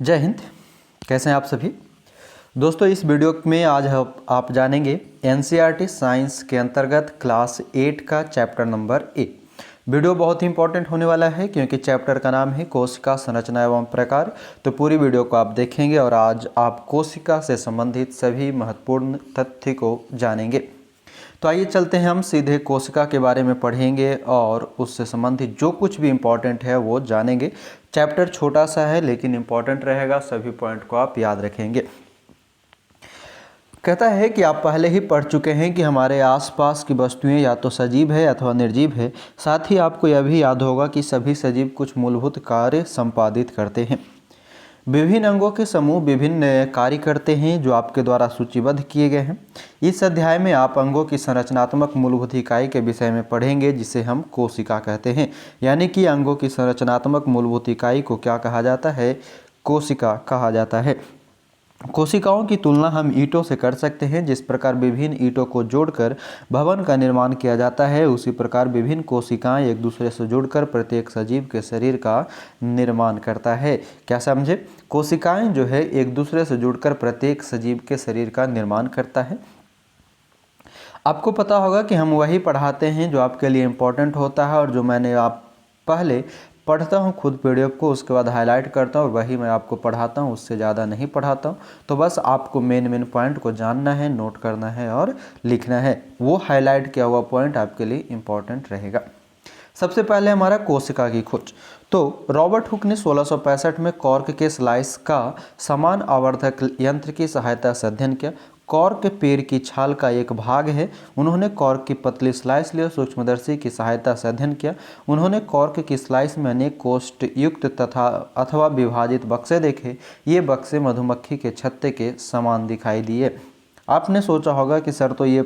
जय हिंद। कैसे हैं आप सभी दोस्तों। इस वीडियो में आज आप जानेंगे एनसीईआरटी साइंस के अंतर्गत क्लास 8 का चैप्टर नंबर ए। वीडियो बहुत ही इंपॉर्टेंट होने वाला है क्योंकि चैप्टर का नाम है कोशिका संरचना एवं प्रकार। तो पूरी वीडियो को आप देखेंगे और आज आप कोशिका से संबंधित सभी महत्वपूर्ण तथ्य को जानेंगे। तो आइए चलते हैं, हम सीधे कोशिका के बारे में पढ़ेंगे और उससे संबंधित जो कुछ भी इम्पोर्टेंट है वो जानेंगे। चैप्टर छोटा सा है लेकिन इम्पोर्टेंट रहेगा, सभी पॉइंट को आप याद रखेंगे। कहता है कि आप पहले ही पढ़ चुके हैं कि हमारे आसपास की वस्तुएं या तो सजीव है अथवा निर्जीव है। साथ ही आपको यह भी याद होगा कि सभी सजीव कुछ मूलभूत कार्य संपादित करते हैं। विभिन्न अंगों के समूह विभिन्न कार्य करते हैं जो आपके द्वारा सूचीबद्ध किए गए हैं। इस अध्याय में आप अंगों की संरचनात्मक मूलभूत इकाई के विषय में पढ़ेंगे जिसे हम कोशिका कहते हैं। यानी कि अंगों की संरचनात्मक मूलभूत इकाई को क्या कहा जाता है? कोशिका कहा जाता है। कोशिकाओं की तुलना हम ईंटों से कर सकते हैं। जिस प्रकार विभिन्न ईंटों को जोड़कर भवन का निर्माण किया जाता है, उसी प्रकार विभिन्न कोशिकाएं एक दूसरे से जुड़कर प्रत्येक सजीव के शरीर का निर्माण करता है। क्या समझे? कोशिकाएं जो है एक दूसरे से जुड़कर प्रत्येक सजीव के शरीर का निर्माण करता है। आपको पता होगा कि हम वही पढ़ाते हैं जो आपके लिए इम्पोर्टेंट होता है और जो मैंने आप पहले पढ़ता हूँ खुद पीडीएफ को, उसके बाद हाईलाइट करता हूँ और वही मैं आपको पढ़ाता हूँ, उससे ज़्यादा नहीं पढ़ाता हूँ। तो बस आपको मेन पॉइंट को जानना है, नोट करना है और लिखना है। वो हाईलाइट किया हुआ पॉइंट आपके लिए इम्पोर्टेंट रहेगा। सबसे पहले हमारा कोशिका की खोज। तो रॉबर्ट हुक ने 1665 में कॉर्क के स्लाइस का समान आवर्धक यंत्र की सहायता से अध्ययन किया। कॉर्क पेड़ की छाल का एक भाग है। उन्होंने कॉर्क की पतली स्लाइस ली और सूक्ष्मदर्शी की सहायता से अध्ययन किया। उन्होंने कॉर्क की स्लाइस में अनेक कोष्ठ युक्त तथा अथवा विभाजित बक्से देखे। ये बक्से मधुमक्खी के छत्ते के समान दिखाई दिए। आपने सोचा होगा कि सर तो ये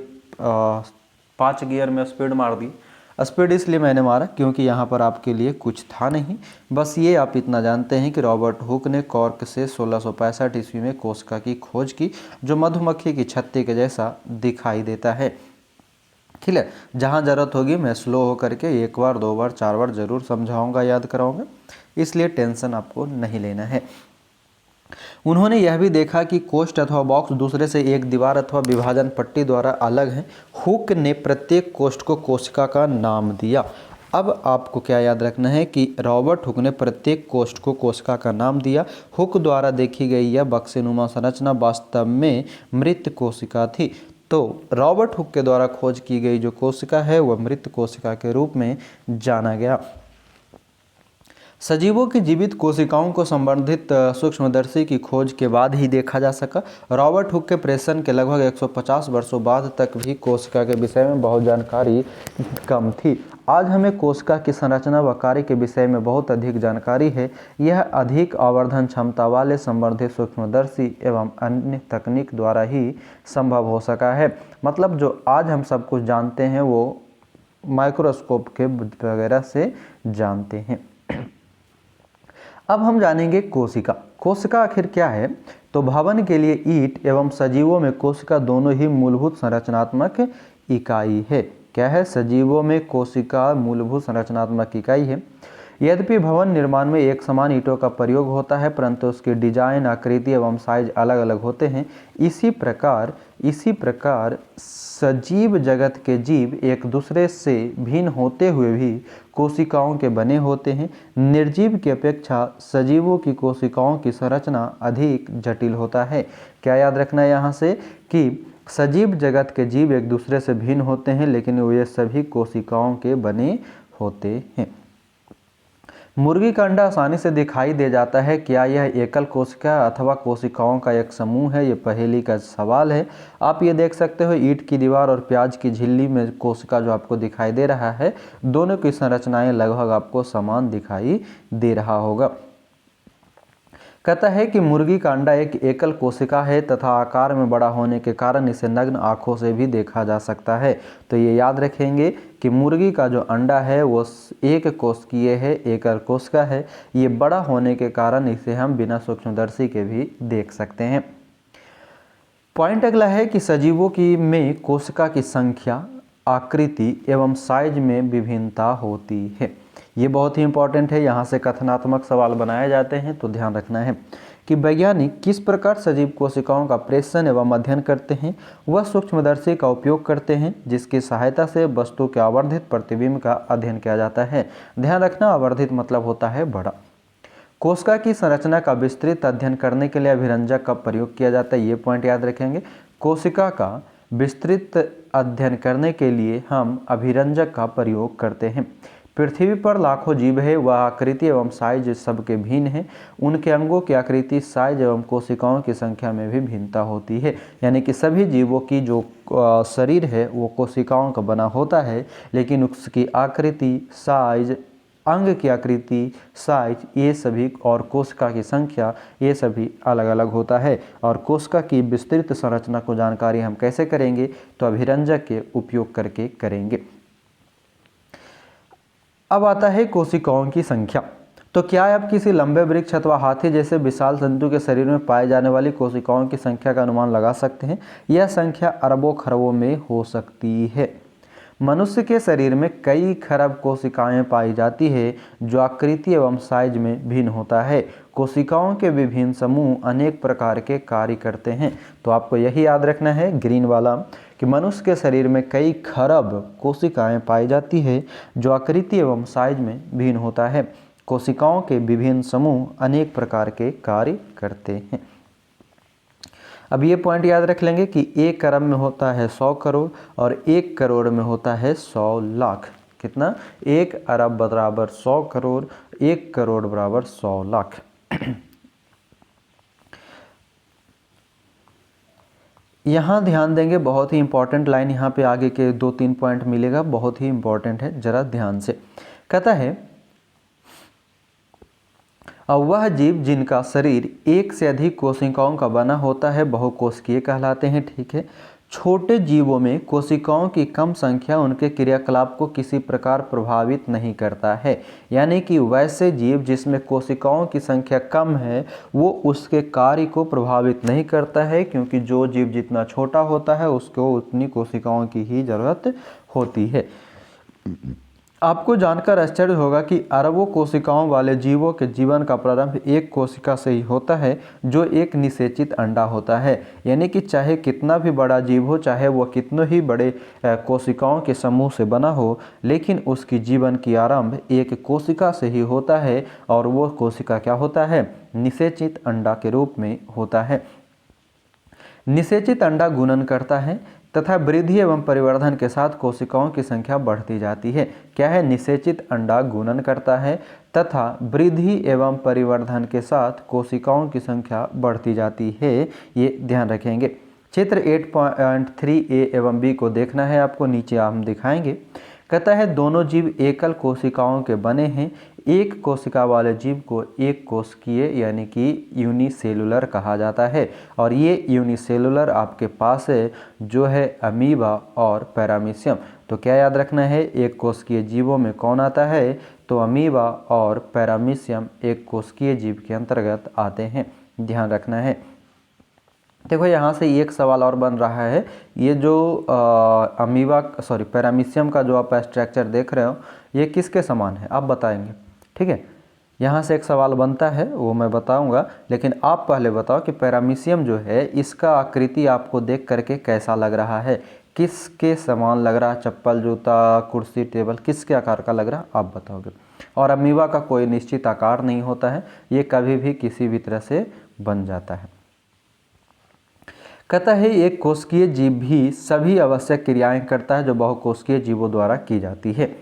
5 गियर में स्पीड मार दी। स्पीड इसलिए मैंने मारा क्योंकि यहाँ पर आपके लिए कुछ था नहीं। बस ये आप इतना जानते हैं कि रॉबर्ट हुक ने कॉर्क से 1665 ईस्वी में कोशिका की खोज की जो मधुमक्खी की छत्ते के जैसा दिखाई देता है। ठीक है, जहाँ ज़रूरत होगी मैं स्लो होकर के 1 बार 2 बार 4 बार ज़रूर समझाऊंगा, याद कराऊंगा, इसलिए टेंशन आपको नहीं लेना है। उन्होंने यह भी देखा कि कोष्ठ अथवा बॉक्स दूसरे से एक दीवार अथवा विभाजन पट्टी द्वारा अलग है। हुक ने प्रत्येक कोष्ठ को कोशिका का नाम दिया। अब आपको क्या याद रखना है कि रॉबर्ट हुक ने प्रत्येक कोष्ठ को कोशिका का नाम दिया। हुक द्वारा देखी गई यह बक्सेनुमा संरचना वास्तव में मृत कोशिका थी। तो रॉबर्ट हुक के द्वारा खोज की गई जो कोशिका है वह मृत कोशिका के रूप में जाना गया। सजीवों की जीवित कोशिकाओं को संवर्धित सूक्ष्मदर्शी की खोज के बाद ही देखा जा सका। रॉबर्ट हुक के प्रेषण के लगभग 150 वर्षों बाद तक भी कोशिका के विषय में बहुत जानकारी कम थी। आज हमें कोशिका की संरचना व कार्य के विषय में बहुत अधिक जानकारी है। यह अधिक आवर्धन क्षमता वाले संवर्धित सूक्ष्मदर्शी एवं अन्य तकनीक द्वारा ही संभव हो सका है। मतलब जो आज हम सब कुछ जानते हैं वो माइक्रोस्कोप के वगैरह से जानते हैं। अब हम जानेंगे कोशिका। कोशिका आखिर क्या है? तो भवन के लिए ईंट एवं सजीवों में कोशिका दोनों ही मूलभूत संरचनात्मक इकाई है। क्या है? सजीवों में कोशिका मूलभूत संरचनात्मक इकाई है। यद्यपि भवन निर्माण में एक समान ईंटों का प्रयोग होता है परंतु उसके डिजाइन, आकृति एवं साइज अलग अलग होते हैं। इसी प्रकार सजीव जगत के जीव एक दूसरे से भिन्न होते हुए भी कोशिकाओं के बने होते हैं। निर्जीव की अपेक्षा सजीवों की कोशिकाओं की संरचना अधिक जटिल होता है। क्या याद रखना है यहाँ से कि सजीव जगत के जीव एक दूसरे से भिन्न होते हैं लेकिन वे सभी कोशिकाओं के बने होते हैं। मुर्गी का अंडा आसानी से दिखाई दे जाता है। क्या यह एकल कोशिका अथवा कोशिकाओं का एक समूह है? ये पहेली का सवाल है। आप ये देख सकते हो ईंट की दीवार और प्याज की झिल्ली में कोशिका जो आपको दिखाई दे रहा है, दोनों की संरचनाएं लगभग आपको समान दिखाई दे रहा होगा। कहता है कि मुर्गी का अंडा एक एकल कोशिका है तथा आकार में बड़ा होने के कारण इसे नग्न आंखों से भी देखा जा सकता है। तो ये याद रखेंगे कि मुर्गी का जो अंडा है वो एक कोशिकीय है, एकल कोशिका है। ये बड़ा होने के कारण इसे हम बिना सूक्ष्मदर्शी के भी देख सकते हैं। पॉइंट अगला है कि सजीवों की में कोशिका की संख्या, आकृति एवं साइज में विभिन्नता होती है। ये बहुत ही इंपॉर्टेंट है, यहाँ से कथनात्मक सवाल बनाए जाते हैं, तो ध्यान रखना है कि वैज्ञानिक किस प्रकार सजीव कोशिकाओं का प्रेषण एवं अध्ययन करते हैं। वह सूक्ष्मदर्शी का उपयोग करते हैं जिसकी सहायता से वस्तु के आवर्धित प्रतिबिंब का अध्ययन किया जाता है। ध्यान रखना, आवर्धित मतलब होता है बड़ा। कोशिका की संरचना का विस्तृत अध्ययन करने के लिए अभिरंजक का प्रयोग किया जाता है, ये पॉइंट याद रखेंगे। कोशिका का विस्तृत अध्ययन करने के लिए हम अभिरंजक का प्रयोग करते हैं। पृथ्वी पर लाखों जीव है, वह आकृति एवं साइज सबके भिन्न है। उनके अंगों की आकृति, साइज एवं कोशिकाओं की संख्या में भी भिन्नता होती है। यानी कि सभी जीवों की जो शरीर है वो कोशिकाओं का बना होता है, लेकिन उसकी आकृति, साइज, अंग की आकृति, साइज, ये सभी और कोशिका की संख्या, ये सभी अलग अलग होता है। और कोशिका की विस्तृत संरचना को जानकारी हम कैसे करेंगे, तो अभिरंजक के उपयोग करके करेंगे। अब आता है कोशिकाओं की संख्या। तो क्या आप किसी लंबे वृक्ष अथवा हाथी जैसे विशाल जंतु के शरीर में पाए जाने वाली कोशिकाओं की संख्या का अनुमान लगा सकते हैं? यह संख्या अरबों खरबों में हो सकती है। मनुष्य के शरीर में कई खरब कोशिकाएं पाई जाती है, जो आकृति एवं साइज में भिन्न होता है। कोशिकाओं के विभिन्न समूह अनेक प्रकार के कार्य करते हैं। तो आपको यही याद रखना है, ग्रीन वाला, कि मनुष्य के शरीर में कई खरब कोशिकाएं पाई जाती है, जो आकृति एवं साइज में भिन्न होता है। कोशिकाओं के विभिन्न समूह अनेक प्रकार के कार्य करते हैं। अब ये पॉइंट याद रख लेंगे कि 1 अरब में होता है 100 करोड़ और 1 करोड़ में होता है 100 लाख। कितना? 1 अरब बराबर 100 करोड़, 1 करोड़ बराबर 100 लाख। यहाँ ध्यान देंगे, बहुत ही इंपॉर्टेंट लाइन, यहाँ पे आगे के 2-3 पॉइंट मिलेगा, बहुत ही इंपॉर्टेंट है, जरा ध्यान से। कहता है, वह जीव जिनका शरीर एक से अधिक कोशिकाओं का बना होता है बहुकोशिकीय कहलाते हैं। ठीक है। छोटे जीवों में कोशिकाओं की कम संख्या उनके क्रियाकलाप को किसी प्रकार प्रभावित नहीं करता है। यानी कि वैसे जीव जिसमें कोशिकाओं की संख्या कम है वो उसके कार्य को प्रभावित नहीं करता है, क्योंकि जो जीव जितना छोटा होता है उसको उतनी कोशिकाओं की ही जरूरत होती है। आपको जानकर आश्चर्य होगा कि अरबों कोशिकाओं वाले जीवों के जीवन का प्रारंभ एक कोशिका से ही होता है, जो एक निषेचित अंडा होता है। यानी कि चाहे कितना भी बड़ा जीव हो, चाहे वह कितने ही बड़े कोशिकाओं के समूह से बना हो, लेकिन उसकी जीवन की आरंभ एक कोशिका से ही होता है। और वो कोशिका क्या होता है? निषेचित अंडा के रूप में होता है। निषेचित अंडा गुणन करता है तथा वृद्धि एवं परिवर्धन के साथ कोशिकाओं की संख्या बढ़ती जाती है। क्या है? निषेचित अंडा गुणन करता है तथा वृद्धि एवं परिवर्धन के साथ कोशिकाओं की संख्या बढ़ती जाती है। ये ध्यान रखेंगे। चित्र 8.3a एवं b को देखना है आपको, नीचे हम दिखाएंगे। कहता है, दोनों जीव एकल कोशिकाओं के बने हैं। एक कोशिका वाले जीव को एक कोशिकीय यानी कि यूनिसेलुलर कहा जाता है। और ये यूनिसेलुलर आपके पास है जो है अमीबा और पैरामीशियम। तो क्या याद रखना है? एक कोशिकीय जीवों में कौन आता है? तो अमीबा और पैरामीशियम एक कोशिकीय जीव के अंतर्गत आते हैं। ध्यान रखना है। देखो यहाँ से एक सवाल और बन रहा है। ये जो पैरामीशियम का जो आप स्ट्रक्चर देख रहे हो, ये किसके समान है? आप बताएंगे। ठीक है। यहाँ से एक सवाल बनता है, वो मैं बताऊंगा, लेकिन आप पहले बताओ कि पैरामीशियम जो है इसका आकृति आपको देख करके कैसा लग रहा है? किसके समान लग रहा है? चप्पल, जूता, कुर्सी, टेबल, किसके आकार का लग रहा है? आप बताओगे। और अमीबा का कोई निश्चित आकार नहीं होता है, ये कभी भी किसी भी तरह से बन जाता है। कहता है, एक कोशिकीय जीव भी सभी आवश्यक क्रियाएं करता है जो बहुकोशिकीय जीवों द्वारा की जाती है।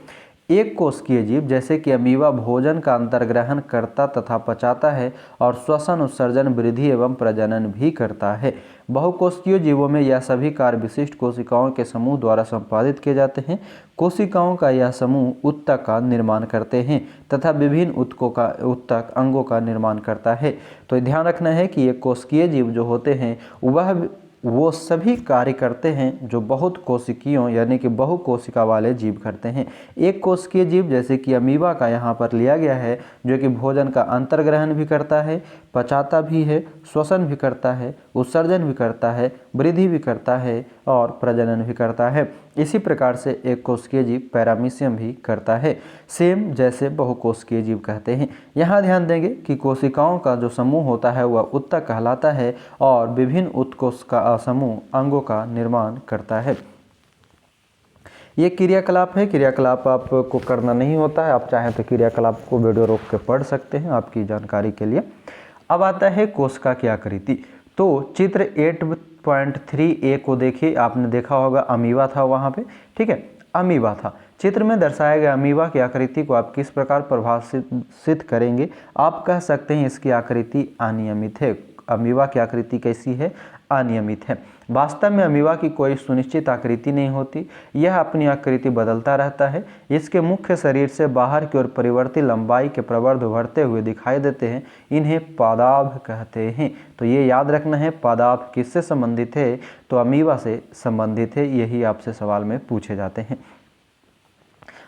एक कोशिकीय जीव जैसे कि अमीबा भोजन का अंतर्ग्रहण करता तथा पचाता है और श्वसन, उत्सर्जन, वृद्धि एवं प्रजनन भी करता है। बहुकोशिकीय जीवों में यह सभी कार्य विशिष्ट कोशिकाओं के समूह द्वारा संपादित किए जाते हैं। कोशिकाओं का यह समूह उत्तक का निर्माण करते हैं तथा विभिन्न उत्तक अंगों का निर्माण करता है। तो ध्यान रखना है कि ये कोशिकीय जीव जो होते हैं वह वो सभी कार्य करते हैं जो बहुत कोशिकीयों यानी कि बहुकोशिका वाले जीव करते हैं। एक कोशिकीय जीव जैसे कि अमीबा का यहाँ पर लिया गया है, जो कि भोजन का अंतर्ग्रहण भी करता है, पचाता भी है, श्वसन भी करता है, उत्सर्जन भी करता है, वृद्धि भी करता है और प्रजनन भी करता है। इसी प्रकार से एक कोशिकीय जीव पैरामीशियम भी करता है, सेम जैसे बहुकोशिकीय जीव कहते हैं। यहाँ ध्यान देंगे कि कोशिकाओं का जो समूह होता है वह उत्तक कहलाता है और विभिन्न उत्कोश का समूह अंगों का निर्माण करता है। ये क्रियाकलाप है, क्रियाकलाप आपको करना नहीं होता है, आप चाहें तो क्रियाकलाप को वीडियो रोक के पढ़ सकते हैं आपकी जानकारी के लिए। अब आता है कोशिका की आकृति। तो चित्र 8.3a को देखिए, आपने देखा होगा अमीबा था वहाँ पे, ठीक है, अमीबा था। चित्र में दर्शाए गए अमीबा की आकृति को आप किस प्रकार परिभाषित करेंगे? आप कह सकते हैं इसकी आकृति अनियमित है। अमीबा की आकृति कैसी है? अनियमित है। वास्तव में अमीबा की कोई सुनिश्चित आकृति नहीं होती, यह अपनी आकृति बदलता रहता है। इसके मुख्य शरीर से बाहर की ओर परिवर्तित लंबाई के प्रवर्ध उभरते हुए दिखाई देते हैं, इन्हें पादाभ कहते हैं। तो ये याद रखना है, पादाभ किससे संबंधित है? तो अमीबा से संबंधित है, यही आपसे सवाल में पूछे जाते हैं।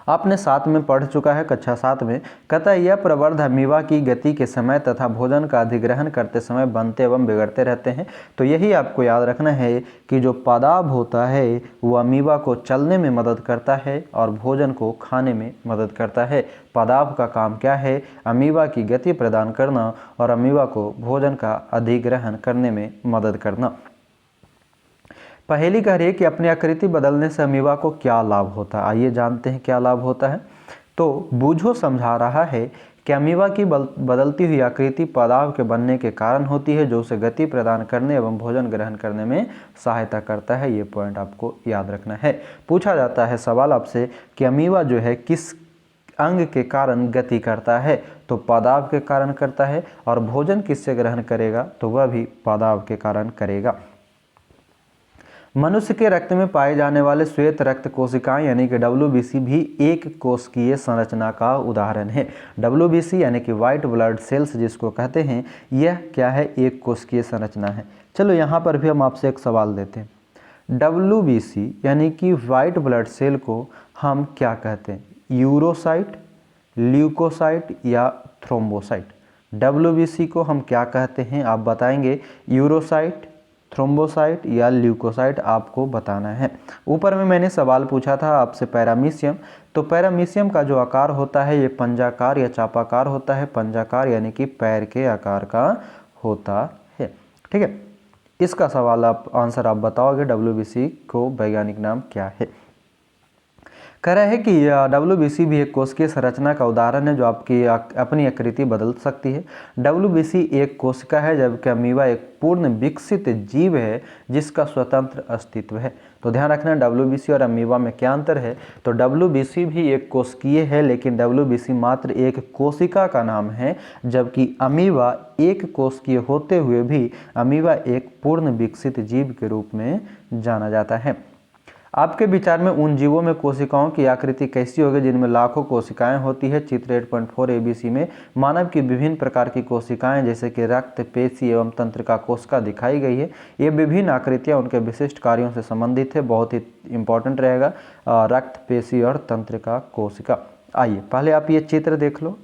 आपने 7 में पढ़ चुका है, कक्षा 7 में, कहता है यह प्रवर्ध अमीबा की गति के समय तथा भोजन का अधिग्रहण करते समय बनते एवं बिगड़ते रहते हैं। तो यही आपको याद रखना है कि जो पादाभ होता है वो अमीबा को चलने में मदद करता है और भोजन को खाने में मदद करता है। पादाभ का काम क्या है? अमीबा की गति प्रदान करना और अमीबा को भोजन का अधिग्रहण करने में मदद करना। पहेली कह रही है कि अपनी आकृति बदलने से अमीबा को क्या लाभ होता है। आइए जानते हैं क्या लाभ होता है। तो बूझो समझा रहा है कि अमीबा की बदलती हुई आकृति पादाभ के बनने के कारण होती है, जो उसे गति प्रदान करने एवं भोजन ग्रहण करने में सहायता करता है। ये पॉइंट आपको याद रखना है। पूछा जाता है सवाल आपसे कि अमीबा जो है किस अंग के कारण गति करता है? तो पादाभ के कारण करता है। और भोजन किससे ग्रहण करेगा? तो वह भी पादाभ के कारण करेगा। मनुष्य के रक्त में पाए जाने वाले श्वेत रक्त कोशिकाएं यानी कि WBC भी एक कोशिकीय संरचना का उदाहरण है। WBC यानी कि वाइट ब्लड सेल्स जिसको कहते हैं, यह क्या है? एक कोशिकीय संरचना है। चलो यहाँ पर भी हम आपसे एक सवाल देते हैं। WBC यानी कि वाइट ब्लड सेल को हम क्या कहते हैं? यूरोसाइट, ल्यूकोसाइट या थ्रोम्बोसाइट? WBC को हम क्या कहते हैं? आप बताएंगे। यूरोसाइट, थ्रोम्बोसाइट या ल्यूकोसाइट आपको बताना है। ऊपर में मैंने सवाल पूछा था आपसे पैरामीशियम, तो पैरामीशियम का जो आकार होता है ये पंजाकार या चापाकार होता है। पंजाकार यानी कि पैर के आकार का होता है, ठीक है। इसका सवाल आंसर आप बताओगे। WBC को वैज्ञानिक नाम क्या है? कह रहा है कि WBC भी एक कोशिकीय संरचना का उदाहरण है जो आपकी अपनी आकृति बदल सकती है। WBC एक कोशिका है, जबकि अमीबा एक पूर्ण विकसित जीव है जिसका स्वतंत्र अस्तित्व है। तो ध्यान रखना WBC और अमीबा में क्या अंतर है। तो WBC भी एक कोशिकीय है, लेकिन WBC मात्र एक कोशिका का नाम है, जबकि अमीबा एक कोशिकीय होते हुए भी अमीबा एक पूर्ण विकसित जीव के रूप में जाना जाता है। आपके विचार में उन जीवों में कोशिकाओं की आकृति कैसी होगी जिनमें लाखों कोशिकाएं होती है? चित्र 8.4 ABC में मानव की विभिन्न प्रकार की कोशिकाएं जैसे कि रक्त, पेशी एवं तंत्रिका कोशिका दिखाई गई है। ये विभिन्न आकृतियां उनके विशिष्ट कार्यों से संबंधित है। बहुत ही इंपॉर्टेंट रहेगा रक्त, पेशी और तंत्रिका कोशिका। आइए पहले आप ये चित्र देख लो।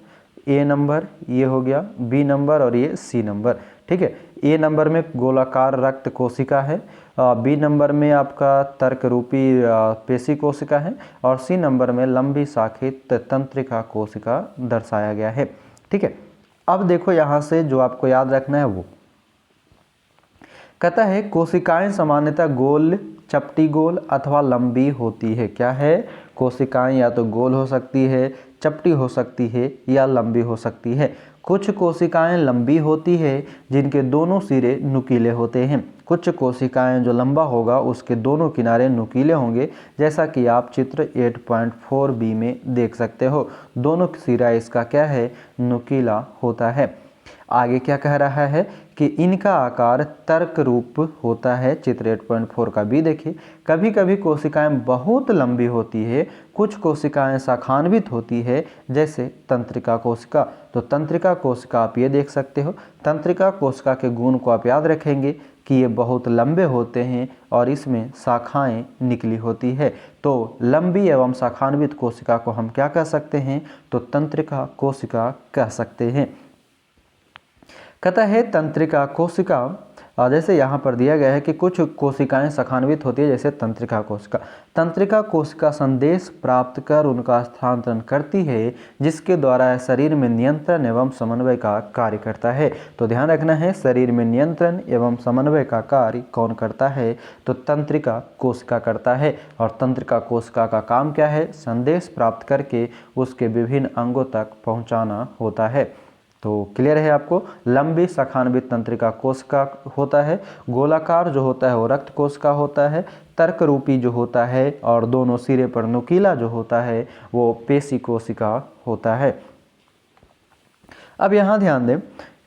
A नंबर ये हो गया, B नंबर और ये C नंबर, ठीक है। A नंबर में गोलाकार रक्त कोशिका है, B नंबर में आपका तर्क रूपी पेशी कोशिका है और C नंबर में लंबी शाखित तंत्रिका कोशिका दर्शाया गया है, ठीक है। अब देखो यहाँ से जो आपको याद रखना है वो कहता है कोशिकाएं सामान्यतः गोल, चपटी गोल अथवा लंबी होती है। क्या है? कोशिकाएं या तो गोल हो सकती है, चपटी हो सकती है या लंबी हो सकती है। कुछ कोशिकाएं लंबी होती है जिनके दोनों सिरे नुकीले होते हैं। कुछ कोशिकाएं जो लंबा होगा उसके दोनों किनारे नुकीले होंगे, जैसा कि आप चित्र 8.4b में देख सकते हो। दोनों सिरा इसका क्या है? नुकीला होता है। आगे क्या कह रहा है कि इनका आकार तर्क रूप होता है। चित्र 8.4 का भी देखिए। कभी कभी कोशिकाएं बहुत लंबी होती है, कुछ कोशिकाएं शाखान्वित होती है, जैसे तंत्रिका कोशिका। तो तंत्रिका कोशिका आप ये देख सकते हो। तंत्रिका कोशिका के गुण को आप याद रखेंगे कि ये बहुत लंबे होते हैं और इसमें शाखाएं निकली होती है। तो लंबी एवं शाखान्वित कोशिका को हम क्या कह सकते हैं? तो तंत्रिका कोशिका कह सकते हैं। कहता है तंत्रिका कोशिका, जैसे यहाँ पर दिया गया है कि कुछ कोशिकाएं शाखान्वित होती है, जैसे तंत्रिका कोशिका। तंत्रिका कोशिका संदेश प्राप्त कर उनका स्थानांतरण करती है, जिसके द्वारा शरीर में नियंत्रण एवं समन्वय का कार्य करता है। तो ध्यान रखना है, शरीर में नियंत्रण एवं समन्वय का कार्य कौन करता है? तो तंत्रिका कोशिका करता है। और तंत्रिका कोशिका का काम क्या है? संदेश प्राप्त करके उसके विभिन्न अंगों तक पहुँचाना होता है। तो क्लियर है आपको? लंबी शाखान्वित तंत्रिका कोशिका होता है, गोलाकार जो होता है वो रक्त कोशिका होता है, तर्क रूपी जो होता है और दोनों सिरे पर नुकीला जो होता है वो पेशी कोशिका होता है। अब यहाँ ध्यान दें,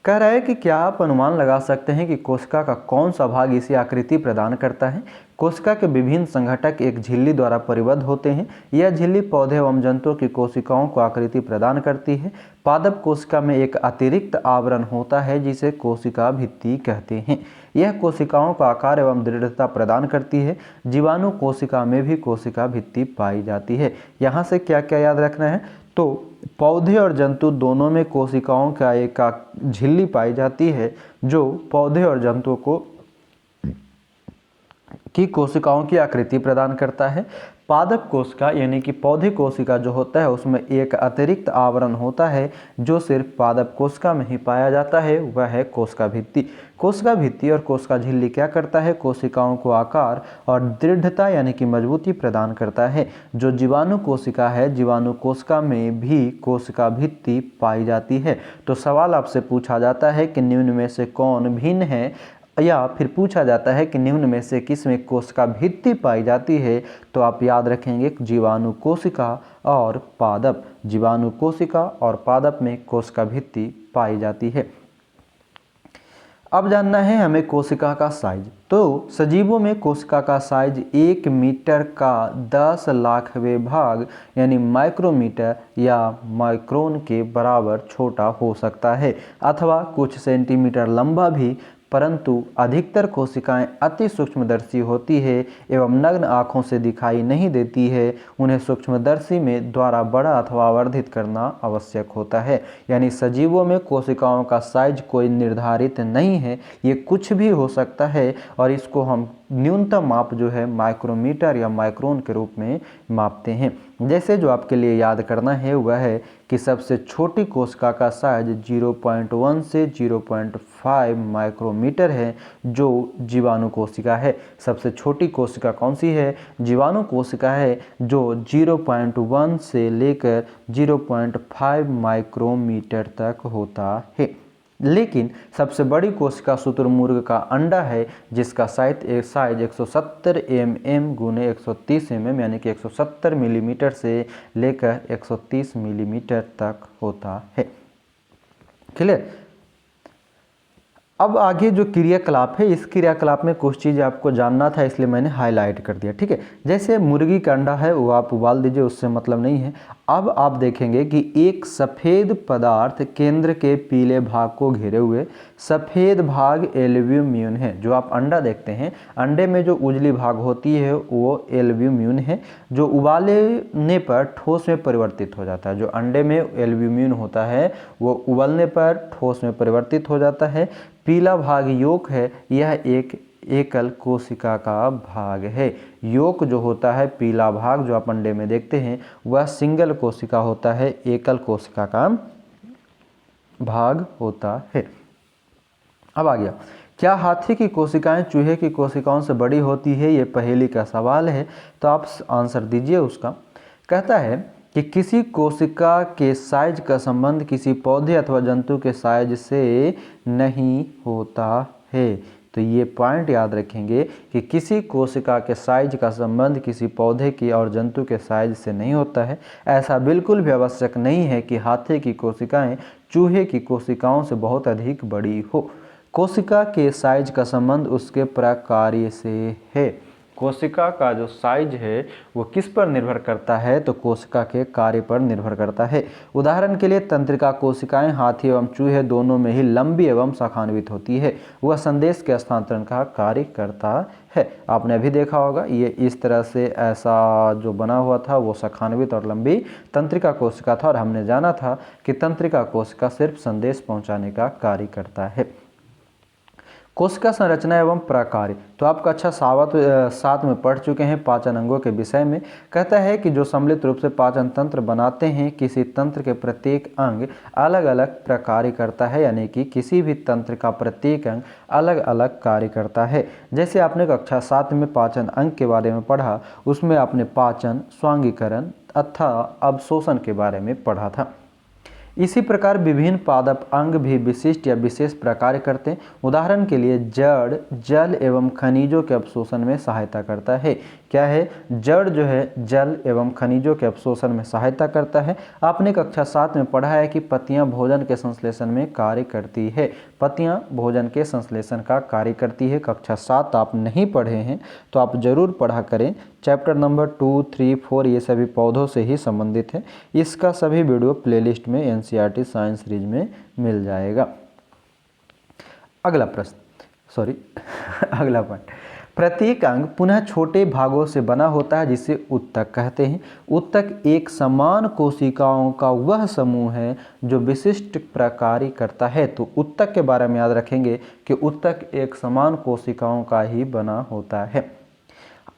कह रहा है कि क्या आप अनुमान लगा सकते हैं कि कोशिका का कौन सा भाग इसे आकृति प्रदान करता है? कोशिका के विभिन्न संघटक एक झिल्ली द्वारा परिबद्ध होते हैं। यह झिल्ली पौधे एवं जंतुओं की कोशिकाओं को आकृति प्रदान करती है। पादप कोशिका में एक अतिरिक्त आवरण होता है जिसे कोशिका भित्ति कहते हैं। यह कोशिकाओं को आकार एवं दृढ़ता प्रदान करती है। जीवाणु कोशिका में भी कोशिका भित्ति पाई जाती है। यहाँ से क्या क्या याद रखना है? तो पौधे और जंतु दोनों में कोशिकाओं का एक झिल्ली पाई जाती है जो पौधे और जंतुओं को की कोशिकाओं की आकृति प्रदान करता है। पादप कोशिका यानी कि पौधे कोशिका जो होता है उसमें एक अतिरिक्त आवरण होता है जो सिर्फ पादप कोशिका में ही पाया जाता है, वह है कोशिका भित्ति। कोशिका भित्ति और कोशिका झिल्ली क्या करता है? कोशिकाओं को आकार और दृढ़ता यानी कि मजबूती प्रदान करता है। जो जीवाणु कोशिका है, जीवाणु कोशिका में भी कोशिका भित्ति पाई जाती है। तो सवाल आपसे पूछा जाता है कि निम्न में से कौन भिन्न है, या फिर पूछा जाता है कि निम्न में से किस में कोशिका भित्ति पाई जाती है, तो आप याद रखेंगे जीवाणु कोशिका और पादप। जीवाणु कोशिका और पादप में कोशिका भित्ति पाई जाती है। अब जानना है हमें कोशिका का साइज। तो सजीवों में कोशिका का साइज 1 मीटर का 10 लाखवें भाग यानी माइक्रोमीटर या माइक्रोन के बराबर छोटा हो सकता है, अथवा कुछ सेंटीमीटर लंबा भी, परंतु अधिकतर कोशिकाएं अति सूक्ष्मदर्शी होती है एवं नग्न आँखों से दिखाई नहीं देती है। उन्हें सूक्ष्मदर्शी में द्वारा बड़ा अथवा वर्धित करना आवश्यक होता है। यानी सजीवों में कोशिकाओं का साइज कोई निर्धारित नहीं है, ये कुछ भी हो सकता है और इसको हम न्यूनतम माप जो है माइक्रोमीटर या माइक्रोन के रूप में मापते हैं। जैसे जो आपके लिए याद करना है वह है कि सबसे छोटी कोशिका का साइज 0.1 से 0.5 माइक्रोमीटर है जो जीवाणु कोशिका है। सबसे छोटी कोशिका कौन सी है? जीवाणु कोशिका है जो 0.1 से लेकर 0.5 माइक्रोमीटर तक होता है। लेकिन सबसे बड़ी कोशिका शुतुरमुर्ग का अंडा है जिसका साइज 170 mm गुने 130 mm यानी कि 170 मिलीमीटर से लेकर 130 मिलीमीटर तक होता है। क्लियर? अब आगे जो क्रियाकलाप है, इस क्रियाकलाप में कुछ चीज़ आपको जानना था इसलिए मैंने हाईलाइट कर दिया। ठीक है, जैसे मुर्गी का अंडा है वो आप उबाल दीजिए, उससे मतलब नहीं है। अब आप देखेंगे कि एक सफ़ेद पदार्थ केंद्र के पीले भाग को घेरे हुए सफ़ेद भाग एल्ब्यूमिन है। जो आप अंडा देखते हैं, अंडे में जो उजली भाग होती है वो एल्ब्यूमिन है, जो उबालने पर ठोस में परिवर्तित हो जाता है। जो अंडे में एल्ब्यूमिन होता है वो उबलने पर ठोस में परिवर्तित हो जाता है। पीला भाग योक है, यह एक एकल कोशिका का भाग है। योक जो होता है, पीला भाग जो आप अंडे में देखते हैं वह सिंगल कोशिका होता है, एकल कोशिका का भाग होता है। अब आ गया, क्या हाथी की कोशिकाएं चूहे की कोशिकाओं से बड़ी होती है? ये पहेली का सवाल है, तो आप आंसर दीजिए उसका। कहता है कि किसी कोशिका के साइज का संबंध किसी पौधे अथवा जंतु के साइज से नहीं होता है। तो ये पॉइंट याद रखेंगे कि किसी कोशिका के साइज का संबंध किसी पौधे की और जंतु के साइज से नहीं होता है। ऐसा बिल्कुल भी आवश्यक नहीं है कि हाथी की कोशिकाएं चूहे की कोशिकाओं से बहुत अधिक बड़ी हो। कोशिका के साइज का संबंध उसके प्रकार्य से है। कोशिका का जो साइज है वो किस पर निर्भर करता है, तो कोशिका के कार्य पर निर्भर करता है। उदाहरण के लिए तंत्रिका कोशिकाएं हाथी एवं चूहे दोनों में ही लंबी एवं शाखान्वित होती है, वह संदेश के स्थानांतरण का कार्य करता है। आपने अभी देखा होगा ये इस तरह से ऐसा जो बना हुआ था वो शाखान्वित और लंबी तंत्रिका कोशिका था, और हमने जाना था कि तंत्रिका कोशिका सिर्फ संदेश पहुंचाने का कार्य करता है। कोशिका संरचना एवं प्रकार्य, तो आप कक्षा 7 में पढ़ चुके हैं पाचन अंगों के विषय में। कहता है कि जो सम्मिलित रूप से पाचन तंत्र बनाते हैं, किसी तंत्र के प्रत्येक अंग अलग अलग प्रकार्य करता है, यानी कि किसी भी तंत्र का प्रत्येक अंग अलग अलग कार्य करता है। जैसे आपने कक्षा 7 में पाचन अंग के बारे में पढ़ा, उसमें आपने पाचन, स्वांगीकरण तथा अवशोषण के बारे में पढ़ा था। इसी प्रकार विभिन्न पादप अंग भी विशिष्ट या विशेष प्रकार करते हैं। उदाहरण के लिए जड़ जल एवं खनिजों के अवशोषण में सहायता करता है। क्या है? जड़ जो है जल एवं खनिजों के अवशोषण में सहायता करता है। आपने कक्षा 7 में पढ़ा है कि पत्तियां भोजन के संश्लेषण में कार्य करती है। पत्तियां भोजन के संश्लेषण का कार्य करती है। कक्षा 7 आप नहीं पढ़े हैं तो आप जरूर पढ़ा करें। चैप्टर नंबर 2, 3, 4 ये सभी पौधों से ही संबंधित है। इसका सभी वीडियो प्लेलिस्ट में एनसीईआरटी साइंस सीरीज में मिल जाएगा। अगला पॉइंट, प्रत्येक अंग पुनः छोटे भागों से बना होता है जिसे ऊतक कहते हैं। ऊतक एक समान कोशिकाओं का वह समूह है जो विशिष्ट प्रकार्य करता है। तो ऊतक के बारे में याद रखेंगे कि ऊतक एक समान कोशिकाओं का ही बना होता है।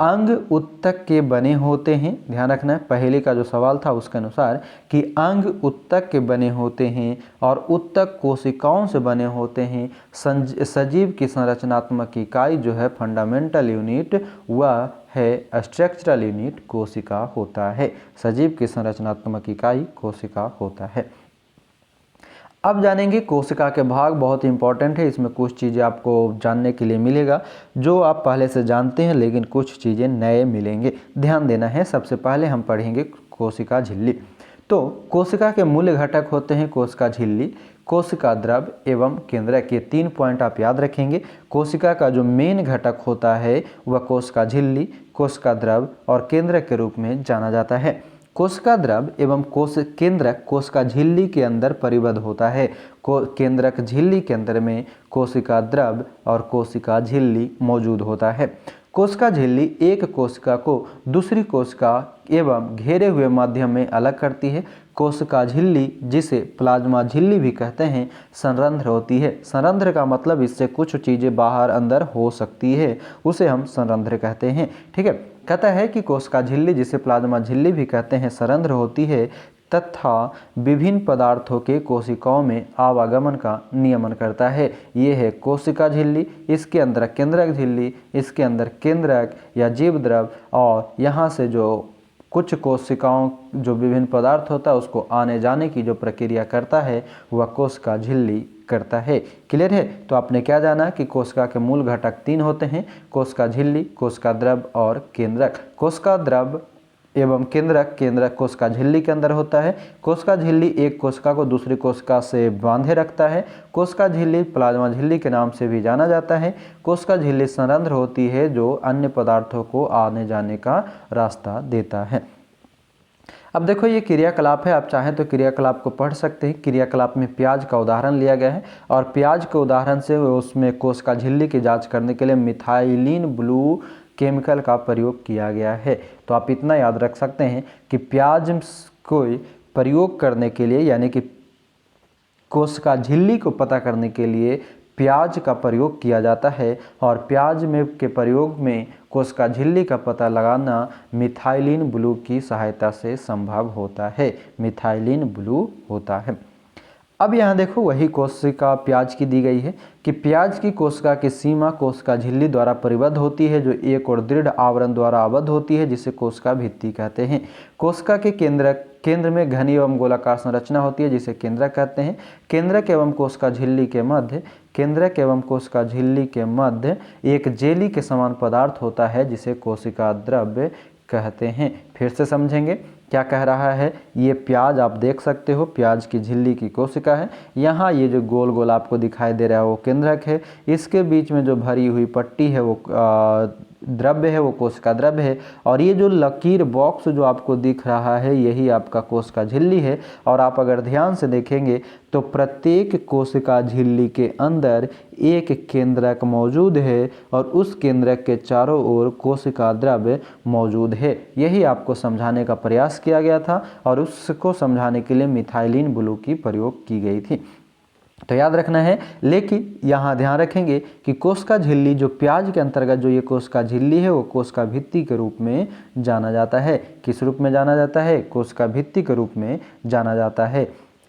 अंग ऊतक के बने होते हैं। ध्यान रखना है, पहले का जो सवाल था उसके अनुसार कि अंग ऊतक के बने होते हैं और ऊतक कोशिकाओं से बने होते हैं। सजीव की संरचनात्मक इकाई जो है फंडामेंटल यूनिट वह है स्ट्रक्चरल यूनिट कोशिका होता है। सजीव की संरचनात्मक इकाई कोशिका होता है। अब जानेंगे कोशिका के भाग, बहुत ही इंपॉर्टेंट है। इसमें कुछ चीज़ें आपको जानने के लिए मिलेगा जो आप पहले से जानते हैं, लेकिन कुछ चीज़ें नए मिलेंगे, ध्यान देना है। सबसे पहले हम पढ़ेंगे कोशिका झिल्ली। तो कोशिका के मूल घटक होते हैं कोशिका झिल्ली, कोशिका द्रव एवं केंद्रक। ये 3 पॉइंट आप याद रखेंगे। कोशिका का जो मेन घटक होता है वह कोशिका झिल्ली, कोशिका द्रव और केंद्रक के रूप में जाना जाता है। कोशिका द्रव एवं केंद्रक कोशिका झिल्ली के अंदर परिबद्ध होता है। केंद्रक झिल्ली के अंदर में कोशिका द्रव और कोशिका झिल्ली मौजूद होता है। कोशिका झिल्ली एक कोशिका को दूसरी कोशिका एवं घेरे हुए माध्यम में अलग करती है। कोशिका झिल्ली, जिसे प्लाज्मा झिल्ली भी कहते हैं, संरंध्र होती है। संरंध्र का मतलब इससे कुछ चीज़ें बाहर अंदर हो सकती है, उसे हम संरंध्र कहते हैं। ठीक है, कहता है कि कोशिका झिल्ली, जिसे प्लाज्मा झिल्ली भी कहते हैं, संरंध्र होती है तथा विभिन्न पदार्थों के कोशिकाओं में आवागमन का नियमन करता है। ये है कोशिका झिल्ली। इसके अंदर केंद्रक झिल्ली, इसके अंदर केंद्रक या जीव द्रव, और यहाँ से जो कुछ कोशिकाओं जो विभिन्न पदार्थ होता है उसको आने जाने की जो प्रक्रिया करता है वह कोशिका झिल्ली करता है। क्लियर है? तो आपने क्या जाना कि कोशिका के मूल घटक 3 होते हैं, कोशिका झिल्ली, कोशिका द्रव और केंद्रक। कोशिका द्रव एवं केंद्रक कोशिका झिल्ली के अंदर होता है। कोशिका झिल्ली एक कोशिका को दूसरी कोशिका से बांधे रखता है। कोशिका झिल्ली प्लाज्मा झिल्ली के नाम से भी जाना जाता है। कोशिका झिल्ली संरंध्र होती है जो अन्य पदार्थों को आने जाने का रास्ता देता है। अब देखो ये क्रियाकलाप है, आप चाहें तो क्रियाकलाप को पढ़ सकते हैं। क्रियाकलाप में प्याज का उदाहरण लिया गया है और प्याज के उदाहरण से उसमें कोशिका झिल्ली की जांच करने के लिए मिथाइलिन ब्लू केमिकल का प्रयोग किया गया है। तो आप इतना याद रख सकते हैं कि प्याज को प्रयोग करने के लिए, यानी कि कोशिका झिल्ली को पता करने के लिए प्याज का प्रयोग किया जाता है, और प्याज में के प्रयोग में कोशिका झिल्ली का पता लगाना मिथाइलिन ब्लू की सहायता से संभव होता है। मिथाइलिन ब्लू होता है। अब यहाँ देखो वही कोशिका प्याज की दी गई है कि प्याज की कोशिका की सीमा कोशिका झिल्ली द्वारा परिबद्ध होती है, जो एक और दृढ़ आवरण द्वारा आबद्ध होती है, जिसे कोशिका भित्ति कहते हैं। कोशिका के केंद्र में घनी एवं गोलाकार संरचना होती है, जिसे केंद्रक कहते हैं। केंद्रक एवं कोशिका झिल्ली के मध्य एक जेली के समान पदार्थ होता है, जिसे कोशिका द्रव कहते हैं। फिर से समझेंगे क्या कह रहा है। ये प्याज आप देख सकते हो, प्याज की झिल्ली की कोशिका है। यहाँ ये जो गोल गोल आपको दिखाई दे रहा है वो केंद्रक है। इसके बीच में जो भरी हुई पट्टी है वो द्रव्य है वो कोशिका द्रव्य है। और ये जो लकीर बॉक्स जो आपको दिख रहा है यही आपका कोशिका झिल्ली है। और आप अगर ध्यान से देखेंगे तो प्रत्येक कोशिका झिल्ली के अंदर एक केंद्रक मौजूद है और उस केंद्रक के चारों ओर कोशिका द्रव्य मौजूद है। यही आपको समझाने का प्रयास किया गया था और उसको समझाने के लिए मिथाइलिन ब्लू की प्रयोग की गई थी। तो याद रखना है, लेकिन यहाँ ध्यान रखेंगे कि कोशिका झिल्ली जो प्याज के अंतर्गत जो ये कोशिका झिल्ली है वो कोशिका भित्ति के रूप में जाना जाता है। किस रूप में जाना जाता है? कोशिका भित्ति के रूप में जाना जाता है।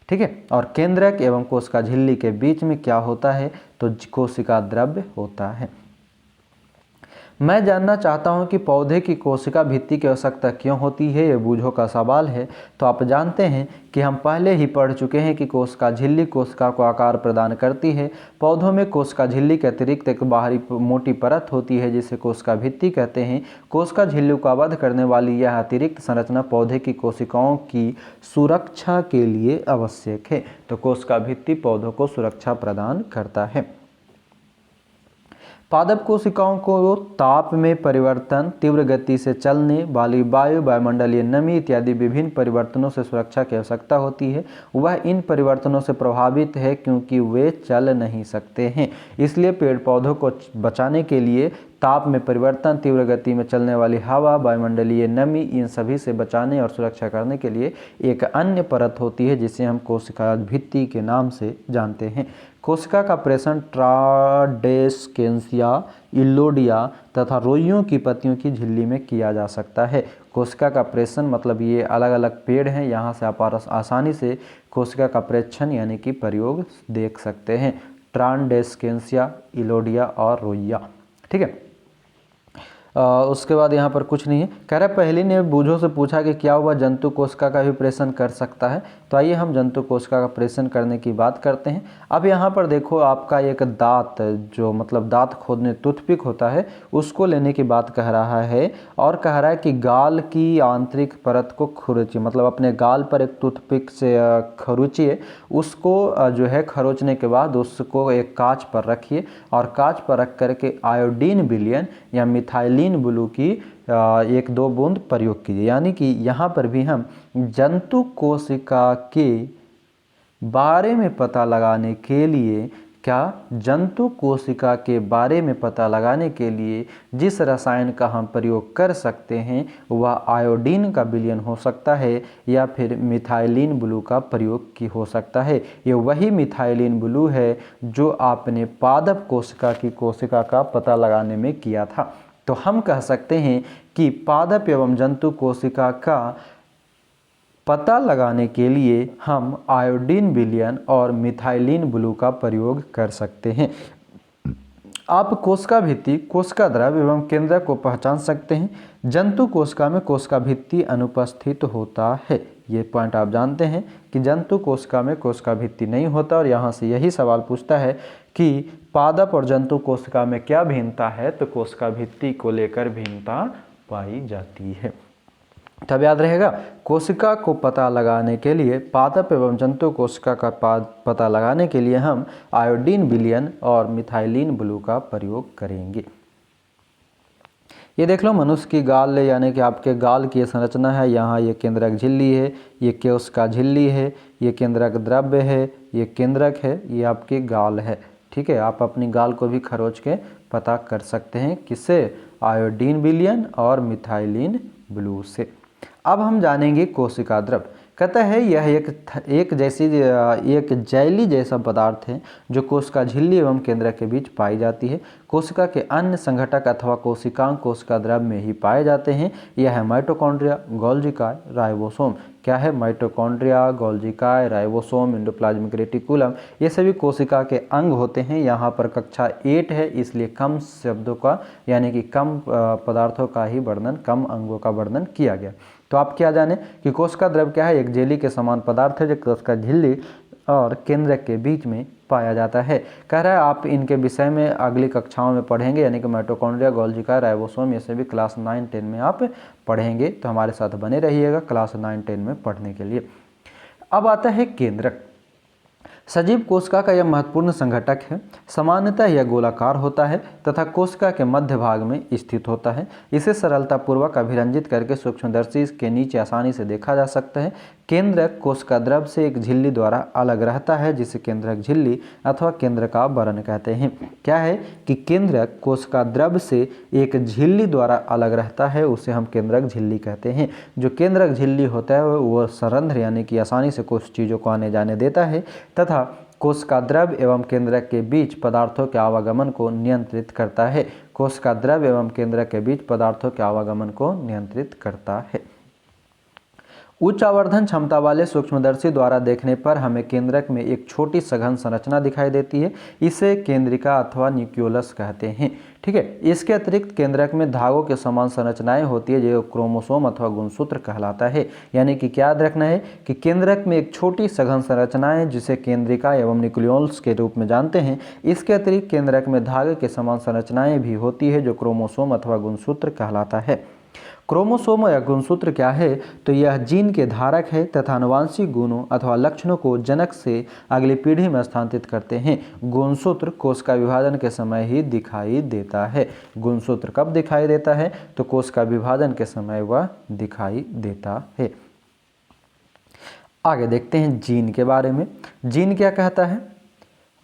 ठीक है। और केंद्रक एवं कोशिका झिल्ली के बीच में क्या होता है? तो कोशिका द्रव्य होता है। मैं जानना चाहता हूं कि पौधे की कोशिका भित्ति की आवश्यकता क्यों होती है, ये बूझों का सवाल है। तो आप जानते हैं कि हम पहले ही पढ़ चुके हैं कि कोशिका झिल्ली कोशिका को आकार प्रदान करती है। पौधों में कोशिका झिल्ली के अतिरिक्त एक बाहरी मोटी परत होती है जिसे कोशिका भित्ति कहते हैं। कोशिका झिल्ली को आबद्ध करने वाली यह अतिरिक्त संरचना पौधे की कोशिकाओं की सुरक्षा के लिए आवश्यक है। तो कोशिका भित्ति पौधों को सुरक्षा प्रदान करता है। पादप कोशिकाओं को ताप में परिवर्तन, तीव्र गति से चलने वाली वायु, वायुमंडलीय नमी इत्यादि विभिन्न परिवर्तनों से सुरक्षा की आवश्यकता होती है। वह इन परिवर्तनों से प्रभावित है क्योंकि वे चल नहीं सकते हैं। इसलिए पेड़ पौधों को बचाने के लिए ताप में परिवर्तन, तीव्र गति में चलने वाली हवा, वायुमंडलीय नमी, इन सभी से बचाने और सुरक्षा करने के लिए एक अन्य परत होती है जिसे हम कोशिका भित्ति के नाम से जानते हैं। कोशिका का प्रेषण ट्राडेस्केंसिया, इलोडिया तथा रोइयों की पत्तियों की झिल्ली में किया जा सकता है। कोशिका का प्रेषण मतलब ये अलग अलग पेड़ हैं, यहाँ से आप आसानी से कोशिका का प्रेक्षण यानी कि प्रयोग देख सकते हैं। ट्राडेस्केंसिया, इलोडिया और रोइया। ठीक है। उसके बाद यहाँ पर कुछ नहीं है। कह रहा पहली ने बूझों से पूछा कि क्या हुआ जंतु कोशिका का भी प्रेषण कर सकता है। तो आइए हम जंतु कोशिका का प्रेषण करने की बात करते हैं। अब यहाँ पर देखो आपका एक दांत जो मतलब दांत खोदने टूथपिक होता है उसको लेने की बात कह रहा है और कह रहा है कि गाल की आंतरिक परत को खुरचिए, मतलब अपने गाल पर एक टूथपिक से खरोचिए, उसको जो है खरोचने के बाद उसको एक कांच पर रखिए और कांच पर रख करके आयोडीन विलयन या मिथाइलिन ब्लू की 1-2 बूंद प्रयोग कीजिए। यानी कि यहाँ पर भी हम जंतु कोशिका के बारे में पता लगाने के लिए जंतु कोशिका के बारे में पता लगाने के लिए जिस रसायन का हम प्रयोग कर सकते हैं वह आयोडीन का विलयन हो सकता है या फिर मिथाइलिन ब्लू का प्रयोग की हो सकता है। ये वही मिथाइलिन ब्लू है जो आपने पादप कोशिका की कोशिका का पता लगाने में किया था। तो हम कह सकते हैं कि पादप एवं जंतु कोशिका का पता लगाने के लिए हम आयोडीन विलयन और मिथाइलिन ब्लू का प्रयोग कर सकते हैं। आप कोशिका भित्ति, कोशिका द्रव्य एवं केंद्रक को पहचान सकते हैं। जंतु कोशिका में कोशिका भित्ति अनुपस्थित होता है। ये पॉइंट आप जानते हैं कि जंतु कोशिका में कोशिका भित्ति नहीं होता। और यहाँ से यही सवाल पूछता है कि पादप और जंतु कोशिका में क्या भिन्नता है, तो कोशिका भित्ति को लेकर भिन्नता पाई जाती है। तब याद रहेगा कोशिका को पता लगाने के लिए, पादप एवं जंतु कोशिका का पता लगाने के लिए हम आयोडीन विलयन और मिथाइलिन ब्लू का प्रयोग करेंगे। ये देख लो मनुष्य की गाल यानी कि आपके गाल की संरचना है। यहाँ ये केंद्रक झिल्ली है, ये कोशिका झिल्ली है, ये केंद्रक द्रव्य है, ये केंद्रक है, ये आपकी गाल है। ठीक है। आप अपनी गाल को भी खरोच के पता कर सकते हैं किससे? आयोडीन विलयन और मिथाइलिन ब्लू से। अब हम जानेंगे कोशिका द्रव्य। कहता है यह एक जैली जैसा पदार्थ है जो कोशिका झिल्ली एवं केंद्रक के बीच पाई जाती है। कोशिका के अन्य संघटक अथवा कोशिकांग कोशिका द्रव्य में ही पाए जाते हैं। यह है माइटोकॉन्ड्रिया, गोल्जिकाय, राइबोसोम। क्या है? माइटोकॉन्ड्रिया, गोल्जिकाय, राइबोसोम, एंडोप्लाज्मिक रेटिकुलम, ये सभी कोशिका के अंग होते हैं। यहाँ पर कक्षा 8 है इसलिए कम शब्दों का यानी कि कम पदार्थों का ही वर्णन, कम अंगों का वर्णन किया गया। तो आप क्या जाने कि कोशिका द्रव्य क्या है? एक जेली के समान पदार्थ है जो कोशिका झिल्ली और केंद्रक के बीच में पाया जाता है। कह रहा है आप इनके विषय में अगली कक्षाओं में पढ़ेंगे, यानी कि माइटोकॉन्ड्रिया, गोल्जिका, राइबोसोम, ये सभी क्लास 9-10 में आप पढ़ेंगे। तो हमारे साथ बने रहिएगा क्लास 9-10 में पढ़ने के लिए। अब आता है केंद्रक। सजीव कोशिका का यह महत्वपूर्ण संघटक है। सामान्यतः यह गोलाकार होता है तथा कोशिका के मध्य भाग में स्थित होता है। इसे सरलतापूर्वक अभिरंजित करके सूक्ष्मदर्शी के नीचे आसानी से देखा जा सकता है। केंद्रक कोशिका द्रव से एक झिल्ली द्वारा अलग रहता है, जिसे केंद्रक झिल्ली अथवा केंद्रकावरण कहते हैं। क्या है कि केंद्रक कोशिका द्रव से एक झिल्ली द्वारा अलग रहता है, उसे हम केंद्रक झिल्ली कहते हैं। जो केंद्रक झिल्ली होता है वह संरंध्र यानी कि आसानी से कुछ चीज़ों को आने जाने देता है तथा कोशिका द्रव एवं केंद्रक के बीच पदार्थों के आवागमन को नियंत्रित करता है। कोशिका द्रव एवं केंद्रक के बीच पदार्थों के आवागमन को नियंत्रित करता है। उच्च आवर्धन क्षमता वाले सूक्ष्मदर्शी द्वारा देखने पर हमें केंद्रक में एक छोटी सघन संरचना दिखाई देती है। इसे केंद्रिका अथवा न्यूक्लियस कहते हैं। ठीक है, इसके अतिरिक्त केंद्रक में धागों के समान संरचनाएं होती है, जो क्रोमोसोम अथवा गुणसूत्र कहलाता है। यानी कि क्या याद रखना है कि केंद्रक में एक छोटी सघन संरचना है, जिसे केंद्रिका एवं न्यूक्लियस के रूप में जानते हैं। इसके अतिरिक्त केंद्रक में धागे के समान संरचनाएं भी होती है, जो क्रोमोसोम अथवा गुणसूत्र कहलाता है। क्रोमोसोम या गुणसूत्र क्या है, तो यह जीन के धारक है तथा आनुवांशिक गुणों अथवा लक्षणों को जनक से अगली पीढ़ी में स्थानांतरित करते हैं। गुणसूत्र कोशिका विभाजन के समय ही दिखाई देता है। गुणसूत्र कब दिखाई देता है, तो कोशिका विभाजन के समय वह दिखाई देता है। आगे देखते हैं जीन के बारे में। जीन क्या कहता है,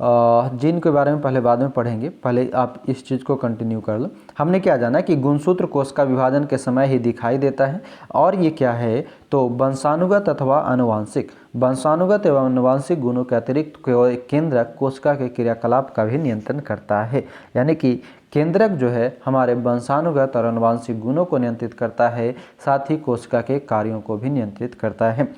जीन के बारे में पहले बाद में पढ़ेंगे, पहले आप इस चीज़ को कंटिन्यू कर लो। हमने क्या जाना कि गुणसूत्र कोशिका विभाजन के समय ही दिखाई देता है। और ये क्या है, तो वंशानुगत अथवा आनुवांशिक, वंशानुगत एवं आनुवांशिक गुणों के अतिरिक्त केंद्रक कोशिका के क्रियाकलाप का भी नियंत्रण करता है। यानी कि केंद्रक जो है हमारे वंशानुगत और आनुवांशिक गुणों को नियंत्रित करता है, साथ ही कोशिका के कार्यों को भी नियंत्रित करता है।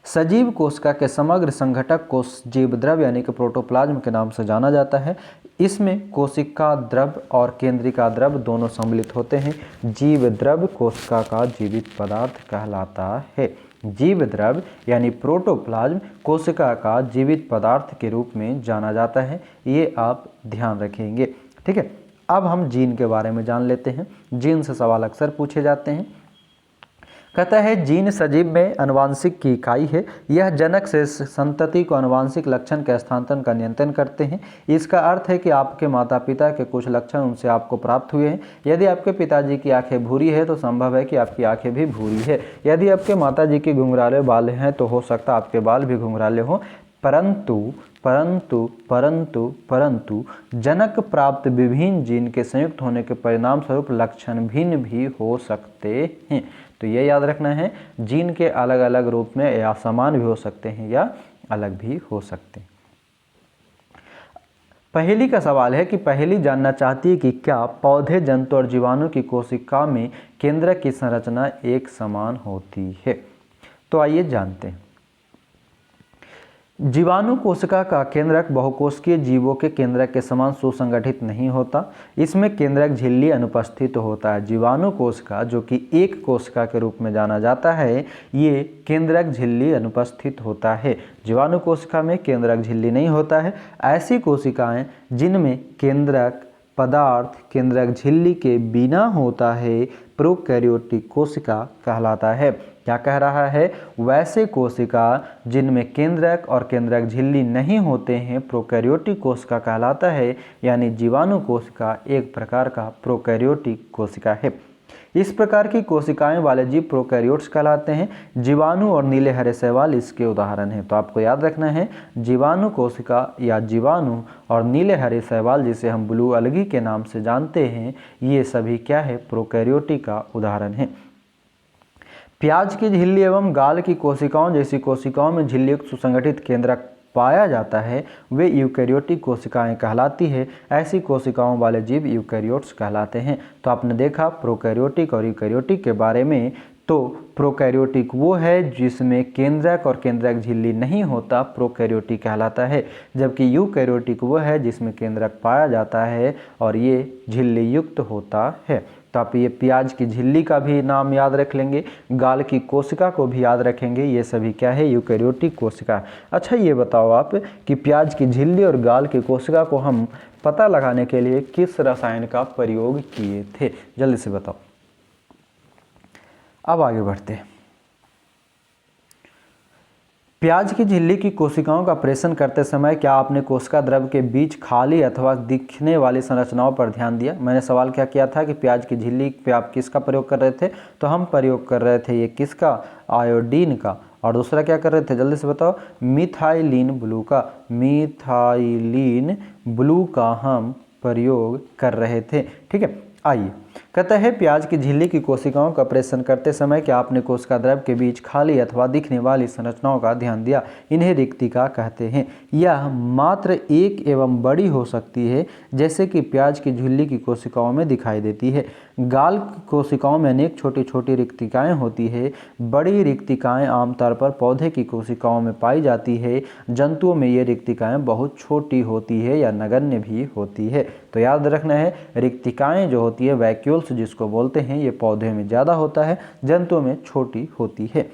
सजीव कोशिका के समग्र संघटक को जीव द्रव यानी कि प्रोटोप्लाज्म के नाम से जाना जाता है। इसमें कोशिका द्रव और केंद्रिका द्रव दोनों सम्मिलित होते हैं। जीव द्रव कोशिका का जीवित पदार्थ कहलाता है। जीव द्रव यानी प्रोटोप्लाज्म कोशिका का जीवित पदार्थ के रूप में जाना जाता है। ये आप ध्यान रखेंगे। ठीक है, अब हम जीन के बारे में जान लेते हैं। जीन से सवाल अक्सर पूछे जाते हैं। कहता है जीन सजीव में आनुवांशिक की इकाई है। यह जनक से संतति को आनुवांशिक लक्षण के हस्तांतरण का नियंत्रण करते हैं। इसका अर्थ है कि आपके माता पिता के कुछ लक्षण उनसे आपको प्राप्त हुए हैं। यदि आपके पिताजी की आंखें भूरी है तो संभव है कि आपकी आंखें भी भूरी है। यदि आपके माताजी की घुंघराले बाल हैं तो हो सकता है आपके बाल भी घुंघराले हों। परंतु परंतु परंतु परंतु जनक प्राप्त विभिन्न जीन के संयुक्त होने के परिणाम स्वरूप लक्षण भिन्न भी हो सकते हैं। तो ये याद रखना है, जीन के अलग अलग रूप में या समान भी हो सकते हैं या अलग भी हो सकते हैं। पहेली का सवाल है कि पहेली जानना चाहती है कि क्या पौधे, जंतु और जीवाणु की कोशिका में केंद्रक की संरचना एक समान होती है। तो आइए जानते हैं। जीवाणु कोशिका का केंद्रक बहुकोशिकीय जीवों के केंद्रक के समान सुसंगठित नहीं होता। इसमें केंद्रक झिल्ली अनुपस्थित होता है। जीवाणु कोशिका जो कि एक कोशिका के रूप में जाना जाता है, ये केंद्रक झिल्ली अनुपस्थित होता है। जीवाणु कोशिका में केंद्रक झिल्ली नहीं होता है। ऐसी कोशिकाएं जिनमें केंद्रक पदार्थ केंद्रक झिल्ली के बिना होता है, प्रोकैरियोटिक कोशिका कहलाता है। क्या कह रहा है, वैसे कोशिका जिनमें केंद्रक और केंद्रक झिल्ली नहीं होते हैं प्रोकैरियोटिक कोशिका कहलाता है। यानी जीवाणु कोशिका एक प्रकार का प्रोकैरियोटिक कोशिका है। इस प्रकार की कोशिकाएं वाले जीव प्रोकैरियोट्स कहलाते हैं। जीवाणु और नीले हरे शैवाल इसके उदाहरण हैं। तो आपको याद रखना है, जीवाणु कोशिका या जीवाणु और नीले हरे शैवाल, जिसे हम ब्लू अलगी के नाम से जानते हैं, ये सभी क्या है, प्रोकैरियोटिक का उदाहरण है। प्याज की झिल्ली एवं गाल की कोशिकाओं जैसी कोशिकाओं में झिल्लीयुक्त सुसंगठित केंद्रक पाया जाता है, वे यूकैरियोटिक कोशिकाएं कहलाती है। ऐसी कोशिकाओं वाले जीव यूकैरियोट्स कहलाते हैं। तो आपने देखा प्रोकैरियोटिक और यूकैरियोटिक के बारे में। तो प्रोकैरियोटिक वो है जिसमें केंद्रक और केंद्रक झिल्ली नहीं होता, प्रोकैरियोटिक कहलाता है। जबकि यूकैरियोटिक वो है जिसमें केंद्रक पाया जाता है और ये झिल्ली युक्त होता है। तो आप ये प्याज की झिल्ली का भी नाम याद रख लेंगे, गाल की कोशिका को भी याद रखेंगे। ये सभी क्या है, यूकैरियोटिक कोशिका। अच्छा ये बताओ आप कि प्याज की झिल्ली और गाल की कोशिका को हम पता लगाने के लिए किस रसायन का प्रयोग किए थे, जल्दी से बताओ। अब आगे बढ़ते हैं। प्याज की झिल्ली की कोशिकाओं का ऑपरेशन करते समय क्या आपने कोशिका द्रव के बीच खाली अथवा दिखने वाली संरचनाओं पर ध्यान दिया? मैंने सवाल क्या किया था कि प्याज की झिल्ली पे आप किसका प्रयोग कर रहे थे, तो हम प्रयोग कर रहे थे ये किसका, आयोडीन का। और दूसरा क्या कर रहे थे, जल्दी से बताओ, मिथाइलिन ब्लू का, मिथाइलिन ब्लू का हम प्रयोग कर रहे थे। ठीक है, आइए कहता है प्याज की झिल्ली की कोशिकाओं का ऑपरेशन करते समय क्या आपने कोशिका द्रव के बीच खाली अथवा दिखने वाली संरचनाओं का ध्यान दिया? इन्हें रिक्तिका कहते हैं। यह मात्र एक एवं बड़ी हो सकती है, जैसे कि प्याज की झिल्ली की कोशिकाओं में दिखाई देती है। गाल कोशिकाओं में अनेक छोटी छोटी रिक्तिकाएं होती है। बड़ी रिक्तिकाएं आमतौर पर पौधे की कोशिकाओं में पाई जाती है। जंतुओं में ये रिक्तिकाएं बहुत छोटी होती है या नगण्य भी होती है। तो याद रखना है, रिक्तिकाएं जो होती है, वैक्यूल्स जिसको बोलते हैं, ये पौधे में ज़्यादा होता है, जंतुओं में छोटी होती है।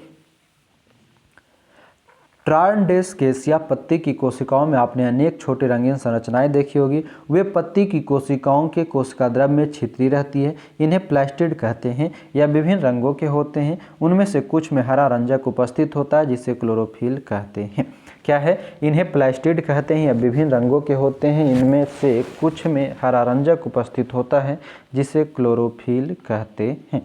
ट्रांडेस्केस या पत्ती की कोशिकाओं में आपने अनेक छोटी रंगीन संरचनाएं देखी होगी। वे पत्ती की कोशिकाओं के कोशिका द्रव में छितरी रहती है। इन्हें प्लास्टिड कहते हैं या विभिन्न रंगों के होते हैं। उनमें से कुछ में हरा रंजक उपस्थित होता है जिसे क्लोरोफिल कहते हैं। क्या है, इन्हें प्लास्टिड कहते हैं या विभिन्न रंगों के होते हैं। इनमें से कुछ में हरा रंजक उपस्थित होता है जिसे क्लोरोफिल कहते हैं।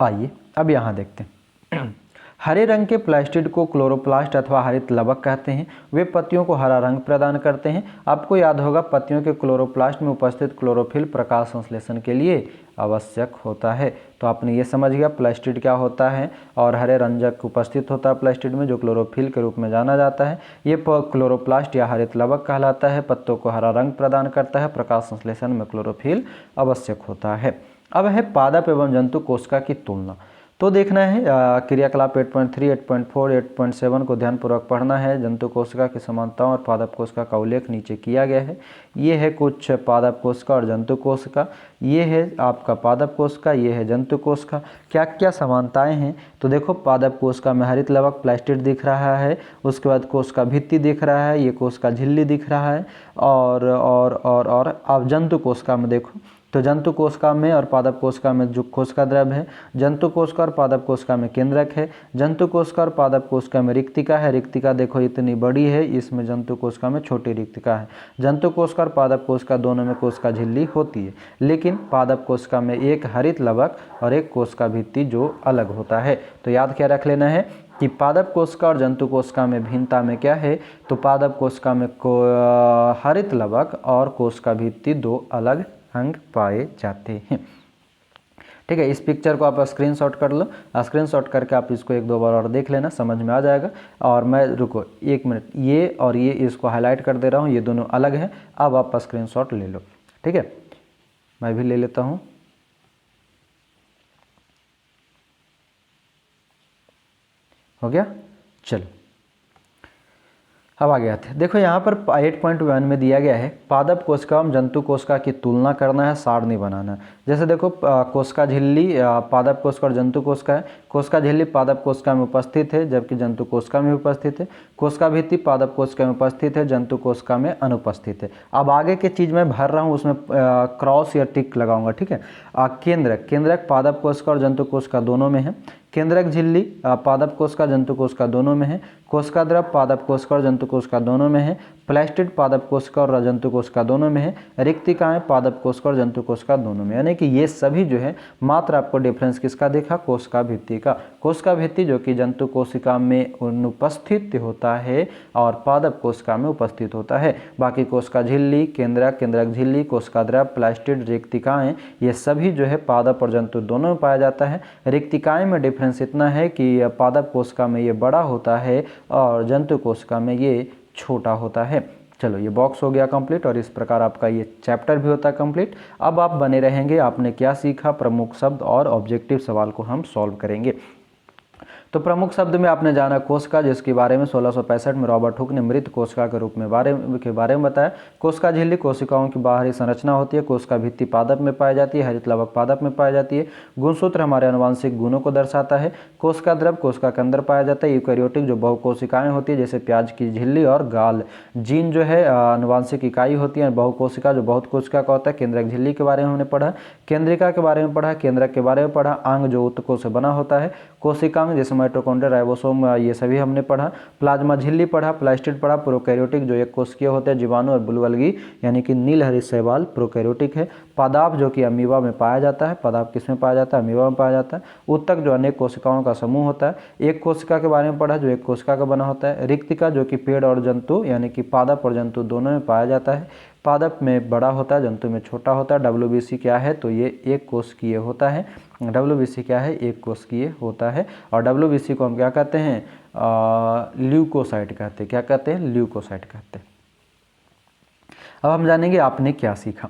आइए अब यहाँ देखते हैं। हरे रंग के प्लास्टिड को क्लोरोप्लास्ट अथवा हरित लवक कहते हैं। वे पत्तियों को हरा रंग प्रदान करते हैं। आपको याद होगा, पत्तियों के क्लोरोप्लास्ट में उपस्थित क्लोरोफिल प्रकाश संश्लेषण के लिए आवश्यक होता है। तो आपने ये समझ गया प्लास्टिड क्या होता है, और हरे रंजक उपस्थित होता है प्लास्टिड में, जो क्लोरोफिल के रूप में जाना जाता है। ये क्लोरोप्लास्ट या हरित लवक कहलाता है। पत्तों को हरा रंग प्रदान करता है। प्रकाश संश्लेषण में क्लोरोफिल आवश्यक होता है। अब है पादप एवं जंतु कोशिका की तुलना। तो देखना है क्रियाकलाप 8.3, 8.4, 8.7 को ध्यानपूर्वक पढ़ना है। जंतु कोशिका की समानताओं और पादप कोशिका का उल्लेख नीचे किया गया है। ये है कुछ पादप कोशिका और जंतु कोशिका, ये है आपका पादप कोशिका, ये है जंतु कोशिका। क्या क्या समानताएं हैं, तो देखो पादप कोशिका में हरित लवक प्लास्टिड दिख रहा है। उसके बाद कोशिका भित्ति दिख रहा है, ये कोशिका झिल्ली दिख रहा है। और अब जंतु कोशिका में देखो, तो जंतु कोशिका में और पादप कोशिका में जो कोशिका द्रव है, जंतु कोशिका और पादप कोशिका में केंद्रक है। जंतु कोशिका और पादप कोशिका में रिक्तिका है। रिक्तिका देखो इतनी बड़ी है, इसमें जंतु कोशिका में छोटी रिक्तिका है। जंतु कोशिका और पादप कोशिका दोनों में कोशिका झिल्ली होती है, लेकिन पादप कोशिका में एक हरित लवक और एक कोशिका भित्ति जो अलग होता है। तो याद क्या रख लेना है कि पादप कोशिका और जंतु कोशिका में भिन्नता में क्या है, तो पादप कोशिका में हरित लवक और कोशिका भित्ति दो अलग अंग पाए जाते हैं। ठीक है, इस पिक्चर को आप स्क्रीनशॉट कर लो। स्क्रीनशॉट करके आप इसको एक दो बार और देख लेना, समझ में आ जाएगा। और मैं रुको 1 मिनट, ये और ये इसको हाईलाइट कर दे रहा हूँ, ये दोनों अलग हैं। अब आप स्क्रीनशॉट ले लो। ठीक है, मैं भी ले लेता हूँ। हो गया, चलो अब आगे आते हैं। देखो यहाँ पर 8.1 में दिया गया है पादप कोशिका एवं जंतु कोशिका की तुलना करना है, सारणी बनाना है। जैसे देखो कोशिका झिल्ली पादप कोशिका और जंतु कोशिका है। कोशिका झिल्ली पादप कोशिका में उपस्थित है, जबकि जंतु कोशिका में उपस्थित है। कोशिका भित्ति पादप कोशिका में उपस्थित है, जंतु कोशिका में अनुपस्थित है। अब आगे की चीज़ मैं भर रहा हूँ, उसमें क्रॉस या टिक लगाऊंगा। ठीक है, केंद्रक पादप कोशिका और जंतु कोशिका दोनों में है। केंद्रक झिल्ली पादप कोशिका जंतु कोशिका दोनों में है। कोशिका द्रव पादप कोशिका और जंतु कोशिका दोनों में है। प्लास्टिड पादप कोशिका और जंतु कोशिका दोनों में है। रिक्तिकाएं पादप कोशिका और जंतु कोशिका दोनों में, यानी कि ये सभी जो है, मात्र आपको डिफरेंस किसका देखा, कोशिका भित्ति का। कोशिका भित्ति जो कि जंतु कोशिका में अनुपस्थित होता है और पादप कोशिका में उपस्थित होता है। बाकी कोशिका झिल्ली, केंद्रक झिल्ली, कोशिका द्रव, प्लास्टिड, रिक्तिकाएं, ये सभी जो है पादप और जंतु दोनों में पाया जाता है। रिक्तिकाएं में डिफरेंस इतना है कि पादप कोशिका में ये बड़ा होता है और जंतु कोशिका में ये छोटा होता है। चलो ये बॉक्स हो गया कंप्लीट, और इस प्रकार आपका ये चैप्टर भी होता है कंप्लीट। अब आप बने रहेंगे, आपने क्या सीखा, प्रमुख शब्द और ऑब्जेक्टिव सवाल को हम सॉल्व करेंगे। तो प्रमुख शब्द में आपने जाना कोशिका, जिसके बारे में 1665 में रॉबर्ट हुक ने मृत कोशिका के रूप में बारे में बताया। कोशिका झिल्ली कोशिकाओं की बाहरी संरचना होती है। कोशिका भित्ति पादप में पाई जाती है, हरित लवक पादप में पाई जाती है। गुणसूत्र हमारे आनुवंशिक गुणों को दर्शाता है। कोशिका द्रव कोशिका के अंदर पाया जाता है। यूकैरियोटिक जो बहुकोशिकाएं होती है, जैसे प्याज की झिल्ली और गाल। जीन जो है आनुवंशिक इकाई होती है। बहुकोशिका जो बहुत कोशिका का होता है। केंद्रक झिल्ली के बारे में हमने पढ़ा, केंद्रिका के बारे में पढ़ा, केंद्रक के बारे में पढ़ा। अंग जो ऊतकों से बना होता है। कोशिकांग जैसे माइटोकॉन्ड्रिया, राइबोसोम, ये सभी हमने पढ़ा। प्लाज्मा झिल्ली पढ़ा, प्लास्टिड पढ़ा, प्रोकैरियोटिक जो एक कोशिकीय होते हैं, जीवाणु और ब्लू अलगी यानी कि नीलहरित शैवाल प्रोकैरियोटिक है। पादाप जो कि अमीबा में पाया जाता है, पादाप किसमें पाया जाता है? अमीबा में पाया जाता है। ऊतक जो अनेक कोशिकाओं का समूह होता है। एक कोशिका के बारे में पढ़ा जो एक कोशिका का बना होता है। रिक्तिका जो कि पेड़ और जंतु यानी कि पादप और जंतु दोनों में पाया जाता है। पादप में बड़ा होता है, जंतु में छोटा होता है। WBC क्या है? तो ये एक कोशिकीय होता है। WBC क्या है? एक कोशिकीय होता है। और WBC को हम क्या कहते हैं? ल्यूकोसाइट कहते हैं। क्या कहते हैं? ल्यूकोसाइट कहते हैं। अब हम जानेंगे आपने क्या सीखा।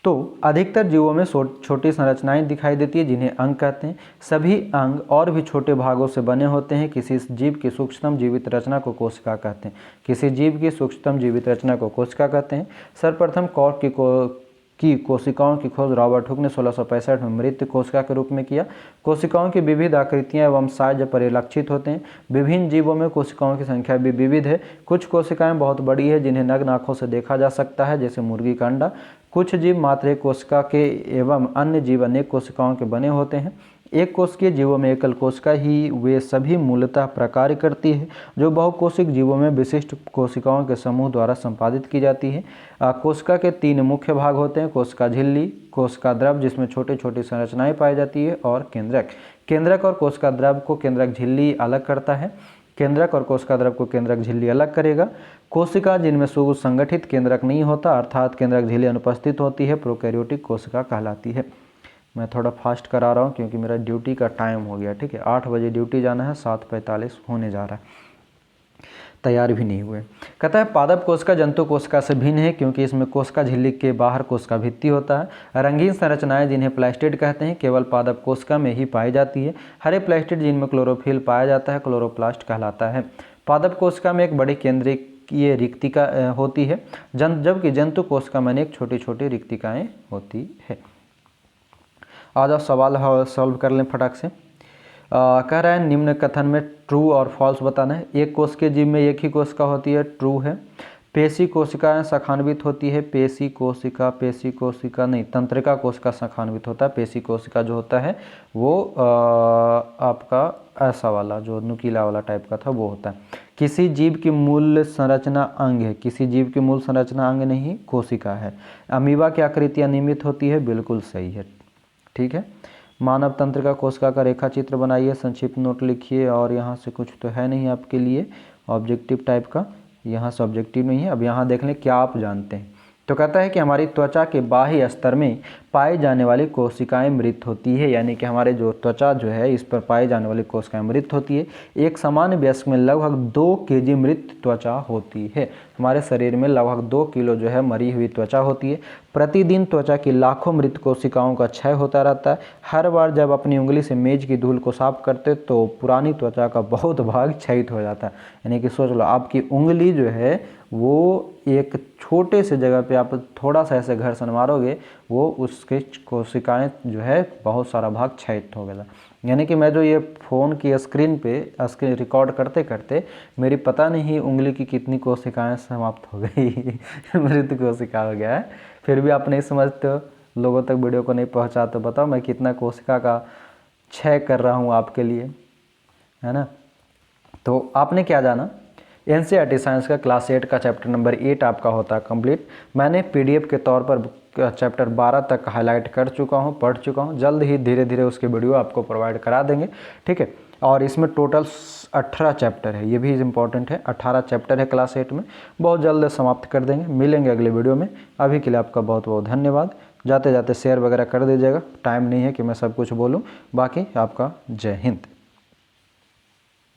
तो अधिकतर जीवों में छोटी संरचनाएं दिखाई देती है जिन्हें अंग कहते हैं। सभी अंग और भी छोटे भागों से बने होते हैं। किसी जीव की सूक्ष्मतम जीवित रचना को कोशिका कहते हैं। किसी जीव की सूक्ष्मतम जीवित रचना को कोशिका कहते हैं। सर्वप्रथम कॉर्क की कोशिकाओं की खोज रॉबर्ट हुक ने 1665 में मृत कोशिका के रूप में किया। कोशिकाओं की विविध आकृतियां एवं साइज परिलक्षित होते हैं। विभिन्न जीवों में कोशिकाओं की संख्या भी विविध है। कुछ कोशिकाएं बहुत बड़ी है जिन्हें नग्न आंखों से देखा जा सकता है, जैसे मुर्गी का अंडा। कुछ जीव मात्र एक कोशिका के एवं अन्य जीव अनेक कोशिकाओं के बने होते हैं। एक कोशिकीय जीवों में एकल कोशिका ही वे सभी मूलतः प्रकार्य करती है जो बहुकोशिक जीवों में विशिष्ट कोशिकाओं के समूह द्वारा संपादित की जाती है। कोशिका के 3 मुख्य भाग होते हैं: कोशिका झिल्ली, कोशिका द्रव जिसमें छोटी छोटी संरचनाएं पाई जाती है, और केंद्रक। केंद्रक और कोशिका द्रव को केंद्रक झिल्ली अलग करता है। केंद्रक और कोशिका द्रव को केंद्रक झिल्ली अलग करेगा। कोशिका जिनमें सुसंगठित केंद्रक नहीं होता अर्थात केंद्रक झिल्ली अनुपस्थित होती है प्रोकैरियोटिक कोशिका कहलाती है। मैं थोड़ा फास्ट करा रहा हूँ क्योंकि मेरा ड्यूटी का टाइम हो गया। ठीक है, 8 बजे ड्यूटी जाना है, 7:45 होने जा रहा है, तैयार भी नहीं हुए। कहता है पादप कोशिका जंतु कोशिका से भिन्न है क्योंकि इसमें कोशिका झिल्ली के बाहर कोशिका भित्ति होता है। रंगीन संरचनाएं जिन्हें प्लास्टिड कहते हैं केवल पादप कोशिका में ही पाई जाती है। हरे प्लास्टिड जिनमें क्लोरोफिल पाया जाता है क्लोरोप्लास्ट कहलाता है। पादप कोशिका में एक बड़ी केंद्रीय रिक्तिका होती है जबकि जंतु कोशिका में अनेक छोटी छोटी रिक्तिकाएँ होती है। आज आप सवाल सॉल्व कर लें फटाक से। कह रहा है निम्न कथन में ट्रू और फॉल्स बताना है। एक कोशिकीय जीव में एक ही कोशिका होती है, ट्रू है। पेशी कोशिकाएं शाखान्वित होती है, पेशी कोशिका नहीं, तंत्रिका कोशिका शाखान्वित होता है। पेशी कोशिका जो होता है वो आपका ऐसा वाला जो नुकीला वाला टाइप का था वो होता है। किसी जीव की मूल संरचना अंग है, किसी जीव की मूल संरचना अंग नहीं कोशिका है। अमीबा की आकृति अनियमित होती है, बिल्कुल सही है। ठीक है, मानव तंत्रिका कोशिका का रेखा चित्र बनाइए, संक्षिप्त नोट लिखिए। और यहाँ से कुछ तो है नहीं आपके लिए ऑब्जेक्टिव टाइप का, यहाँ से ऑब्जेक्टिव नहीं है। अब यहाँ देख लें क्या आप जानते हैं। तो कहता है कि हमारी त्वचा के बाह्य स्तर में पाई जाने वाली कोशिकाएं मृत होती है, यानी कि हमारे जो त्वचा जो है इस पर पाई जाने वाली कोशिकाएं मृत होती है। एक सामान्य वयस्क में लगभग 2 kg मृत त्वचा होती है। हमारे शरीर में लगभग 2 किलो जो है मरी हुई त्वचा होती है। प्रतिदिन त्वचा की लाखों मृत कोशिकाओं का क्षय होता रहता है। हर बार जब अपनी उंगली से मेज की धूल को साफ करते तो पुरानी त्वचा का बहुत भाग क्षयित हो जाता है। यानी कि सोच लो आपकी उंगली जो है वो एक छोटे से जगह पे आप थोड़ा सा ऐसे घर्षण मारोगे वो उसके कोशिकाएं जो है बहुत सारा भाग क्षयित हो गया। यानी कि मैं जो ये फ़ोन की स्क्रीन रिकॉर्ड करते करते मेरी पता नहीं उंगली की कितनी कोशिकाएं समाप्त हो गई मृत कोशिका हो गया है। फिर भी आप नहीं समझते हो, लोगों तक वीडियो को नहीं पहुंचाते। बताओ मैं कितना कोशिका का क्षय कर रहा हूँ आपके लिए, है ना। तो आपने क्या जाना, NCERT साइंस का क्लास 8 का चैप्टर नंबर 8 आपका होता है कंप्लीट। मैंने PDF के तौर पर चैप्टर 12 तक हाईलाइट कर चुका हूँ, पढ़ चुका हूँ। जल्द ही धीरे धीरे उसके वीडियो आपको प्रोवाइड करा देंगे। ठीक है, और इसमें टोटल 18 चैप्टर है, ये भी इम्पॉर्टेंट है। 18 चैप्टर है क्लास 8 में, बहुत जल्द समाप्त कर देंगे। मिलेंगे अगले वीडियो में। अभी के लिए आपका बहुत बहुत धन्यवाद। जाते जाते शेयर वगैरह कर दीजिएगा, टाइम नहीं है कि मैं सब कुछ बोलूँ। बाकी आपका जय हिंद।